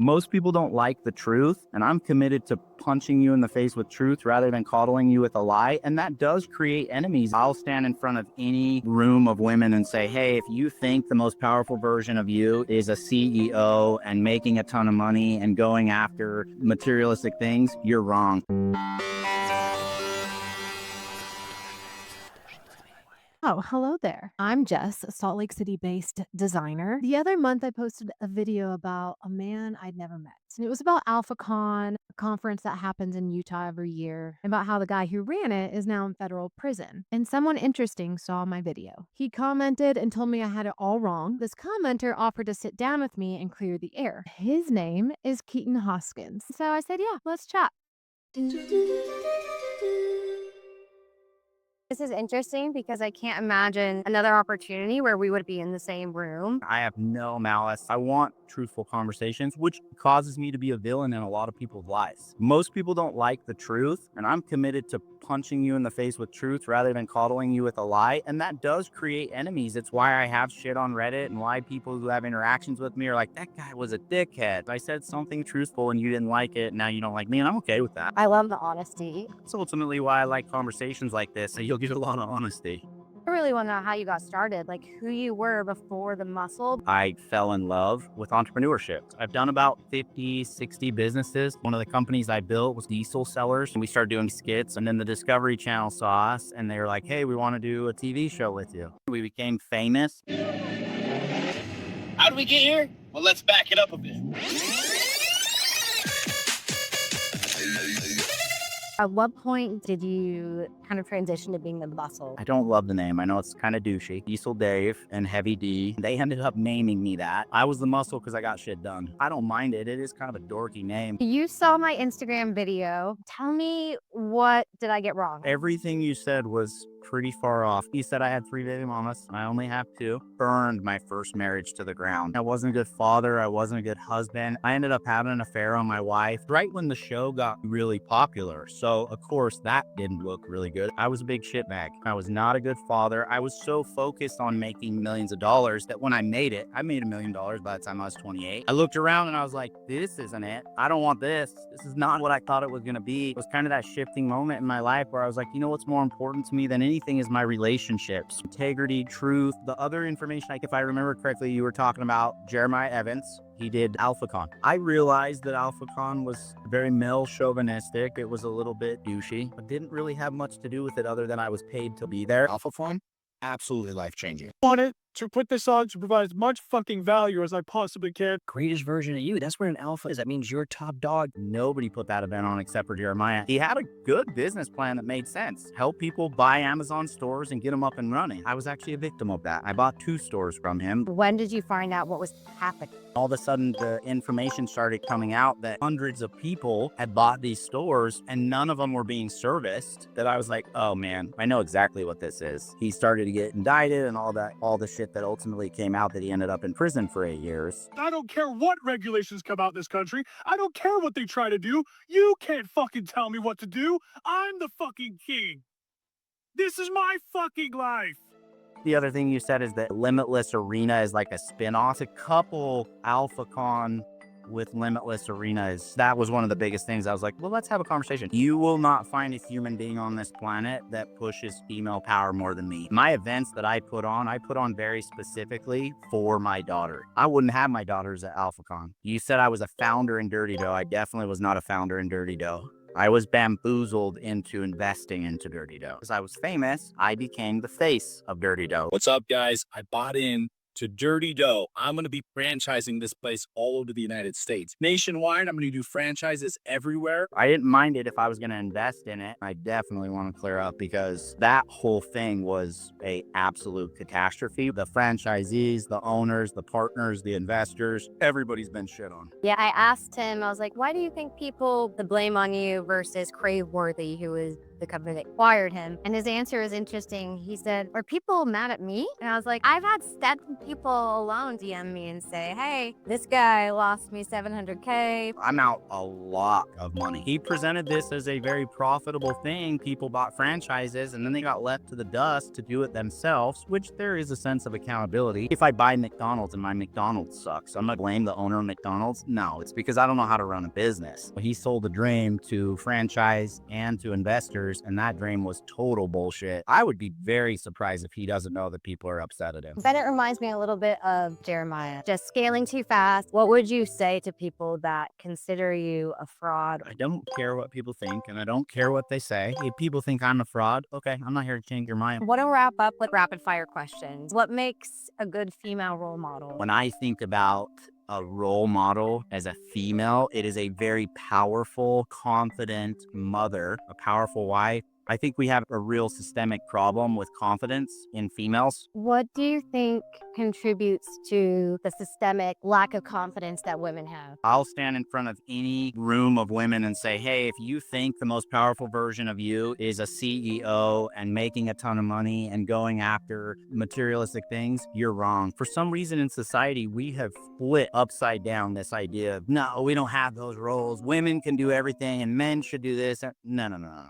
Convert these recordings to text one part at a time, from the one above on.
Most people don't like the truth, and I'm committed to punching you in the face with truth rather than coddling you with a lie. And that does create enemies. I'll stand in front of any room of women and say, hey, if you think the most powerful version of you is a CEO and making a ton of money and going after materialistic things, you're wrong. Oh, hello there. I'm Jess, a Salt Lake City based designer. The other month, I posted a video about a man I'd never met. And it was about AlphaCon, a conference that happens in Utah every year, and about how the guy who ran it is now in federal prison. And someone interesting saw my video. He commented and told me I had it all wrong. This commenter offered to sit down with me and clear the air. His name is Keaton Hoskins. So I said, yeah, let's chat. This is interesting because I can't imagine another opportunity where we would be in the same room. I have no malice. I want truthful conversations, which causes me to be a villain in a lot of people's lives. Most people don't like the truth, and I'm committed to punching you in the face with truth rather than coddling you with a lie. And that does create enemies. It's why I have shit on Reddit and why people who have interactions with me are like, that guy was a dickhead. I said something truthful and you didn't like it. Now you don't like me, and I'm okay with that. I love the honesty. That's ultimately why I like conversations like this. So you'll get a lot of honesty. I really want to know how you got started, like who you were before the muscle. I fell in love with entrepreneurship. I've done about 50, 60 businesses. One of the companies I built was diesel sellers, and we started doing skits. And then the Discovery Channel saw us and they were like, hey, we want to do a TV show with you. We became famous. How did we get here? Well, let's back it up a bit. At what point did you kind of transition to being the muscle? I don't love the name. I know it's kind of douchey. Diesel Dave and Heavy D. They ended up naming me that. I was the muscle because I got shit done. I don't mind it. It is kind of a dorky name. You saw my Instagram video. Tell me, what did I get wrong? Everything you said was pretty far off. You said I had 3 baby mamas. I only have 2. Burned my first marriage to the ground. I wasn't a good father. I wasn't a good husband. I ended up having an affair on my wife right when the show got really popular. So of course that didn't look really good. I was a big shitbag. I was not a good father. I was so focused on making millions of dollars that when I made it, I made $1 million by the time I was 28. I looked around and I was like, this isn't it. I don't want this. This is not what I thought it was going to be. It was kind of that shifting moment in my life where I was like, you know what's more important to me than anything is my relationships, integrity, truth. The other information, like if I remember correctly, you were talking about Jeremiah Evans. He did AlphaCon. I realized that AlphaCon was very male chauvinistic. It was a little bit douchey, but didn't really have much to do with it other than I was paid to be there. AlphaCon, absolutely life-changing. Wanted to put this on to provide as much fucking value as I possibly can. Greatest version of you. That's what an alpha is. That means you're top dog. Nobody put that event on except for Jeremiah. He had a good business plan that made sense. Help people buy Amazon stores and get them up and running. I was actually a victim of that. I bought 2 stores from him. When did you find out what was happening? All of a sudden, the information started coming out that hundreds of people had bought these stores and none of them were being serviced. That I was like, oh man, I know exactly what this is. He started to get indicted and all the shit that ultimately came out that he ended up in prison for 8 years. I don't care what regulations come out in this country. I don't care what they try to do. You can't fucking tell me what to do. I'm the fucking king. This is my fucking life. The other thing you said is that Limitless Arena is like a spinoff. To couple AlphaCon with Limitless Arena that was one of the biggest things. I was like, well, let's have a conversation. You will not find a human being on this planet that pushes female power more than me. My events that I put on very specifically for my daughter. I wouldn't have my daughters at AlphaCon. You said I was a founder in Dirty Dough. I definitely was not a founder in Dirty Dough. I was bamboozled into investing into Dirty Dough. As I was famous, I became the face of Dirty Dough. What's up, guys? I bought in to Dirty Dough. I'm going to be franchising this place all over the United States. Nationwide, I'm going to do franchises everywhere. I didn't mind it if I was going to invest in it. I definitely want to clear up because that whole thing was a absolute catastrophe. The franchisees, the owners, the partners, the investors, everybody's been shit on. Yeah, I asked him, I was like, why do you think people the blame on you versus Craveworthy, who is the company that acquired him. And his answer is interesting. He said, "Are people mad at me?" And I was like, "I've had 7 people alone DM me and say, hey, this guy lost me $700K. I'm out a lot of money." He presented this as a very profitable thing. People bought franchises and then they got left to the dust to do it themselves, which there is a sense of accountability. If I buy McDonald's and my McDonald's sucks, I'm gonna blame the owner of McDonald's? No, it's because I don't know how to run a business. He sold a dream to franchise and to investors, and that dream was total bullshit. I would be very surprised if he doesn't know that people are upset at him. Bennett reminds me a little bit of Jeremiah, just scaling too fast. What would you say to people that consider you a fraud? I don't care what people think, and I don't care what they say. If people think I'm a fraud, okay, I'm not here to change your mind. I want to wrap up with rapid fire questions. What makes a good female role model? When I think about a role model as a female, it is a very powerful, confident mother, a powerful wife. I think we have a real systemic problem with confidence in females. What do you think contributes to the systemic lack of confidence that women have? I'll stand in front of any room of women and say, hey, if you think the most powerful version of you is a CEO and making a ton of money and going after materialistic things, you're wrong. For some reason in society, we have flipped upside down this idea of, no, we don't have those roles. Women can do everything and men should do this. No.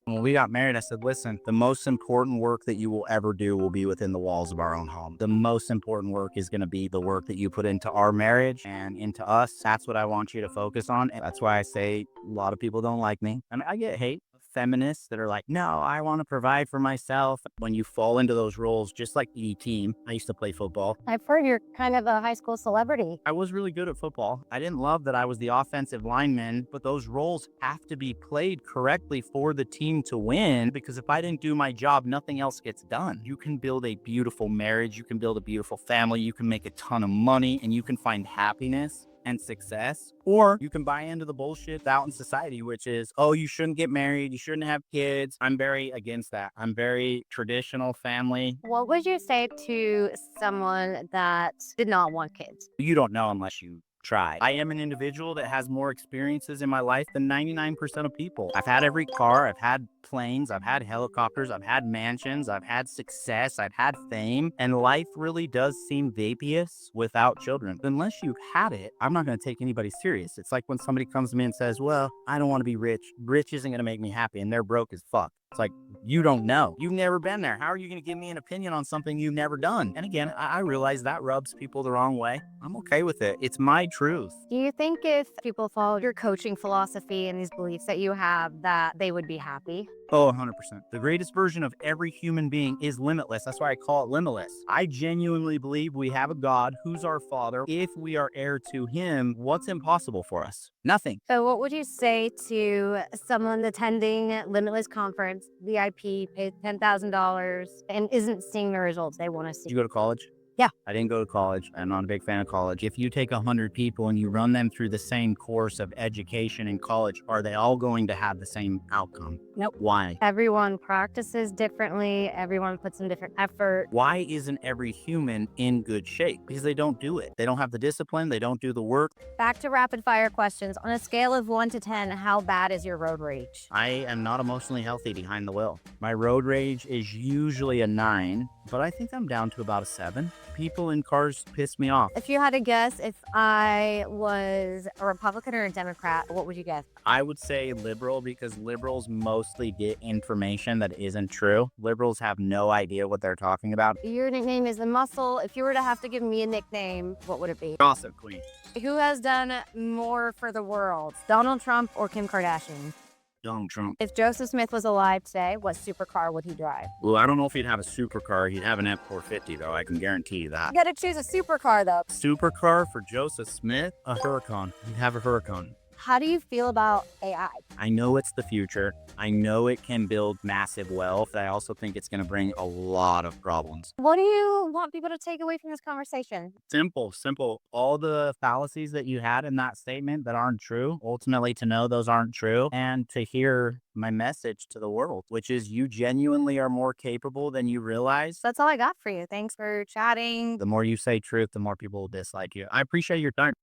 When we got married, I said, listen, the most important work that you will ever do will be within the walls of our own home. The most important work is going to be the work that you put into our marriage and into us. That's what I want you to focus on. And that's why I say a lot of people don't like me. I mean, I get hate. Feminists that are like, no, I want to provide for myself. When you fall into those roles, just like the team, I used to play football. I've heard you're kind of a high school celebrity. I was really good at football. I didn't love that I was the offensive lineman, but those roles have to be played correctly for the team to win, because if I didn't do my job, nothing else gets done. You can build a beautiful marriage, you can build a beautiful family, you can make a ton of money, and you can find happiness and success, or you can buy into the bullshit out in society, which is, oh, you shouldn't get married, you shouldn't have kids. I'm very against that. I'm very traditional family. What would you say to someone that did not want kids? You don't know unless you try. I am an individual that has more experiences in my life than 99% of people. I've had every car, I've had planes, I've had helicopters, I've had mansions, I've had success, I've had fame, and life really does seem vaporous without children. Unless you've had it, I'm not going to take anybody serious. It's like when somebody comes to me and says, well, I don't want to be rich. Rich isn't going to make me happy, and they're broke as fuck. It's like, you don't know. You've never been there. How are you going to give me an opinion on something you've never done? And again, I realize that rubs people the wrong way. I'm okay with it. It's my truth. Do you think if people followed your coaching philosophy and these beliefs that you have, that they would be happy? Oh, 100%. The greatest version of every human being is limitless. That's why I call it limitless. I genuinely believe we have a God who's our Father. If we are heir to Him, what's impossible for us? Nothing. So what would you say to someone attending Limitless Conference, VIP, paid $10,000, and isn't seeing the results they want to Did see? you go to college? Yeah. I didn't go to college. I'm not a big fan of college. If you take 100 people and you run them through the same course of education in college, are they all going to have the same outcome? Nope. Why? Everyone practices differently. Everyone puts in different effort. Why isn't every human in good shape? Because they don't do it. They don't have the discipline. They don't do the work. Back to rapid fire questions. On a scale of 1 to 10, how bad is your road rage? I am not emotionally healthy behind the wheel. My road rage is usually a 9, but I think I'm down to about a 7. People in cars piss me off. If you had to guess, if I was a Republican or a Democrat, what would you guess? I would say liberal, because liberals mostly get information that isn't true. Liberals have no idea what they're talking about. Your nickname is the Muscle. If you were to have to give me a nickname, what would it be? Gossip queen. Who has done more for the world, Donald Trump or Kim Kardashian? Donald Trump. If Joseph Smith was alive today, what supercar would he drive? Well, I don't know if he'd have a supercar. He'd have an F-450, though. I can guarantee you that. You gotta choose a supercar, though. Supercar for Joseph Smith? A Huracan. He'd have a Huracan. How do you feel about AI? I know it's the future. I know it can build massive wealth. I also think it's going to bring a lot of problems. What do you want people to take away from this conversation? Simple. All the fallacies that you had in that statement that aren't true, ultimately to know those aren't true, and to hear my message to the world, which is you genuinely are more capable than you realize. That's all I got for you. Thanks for chatting. The more you say truth, the more people will dislike you. I appreciate your time.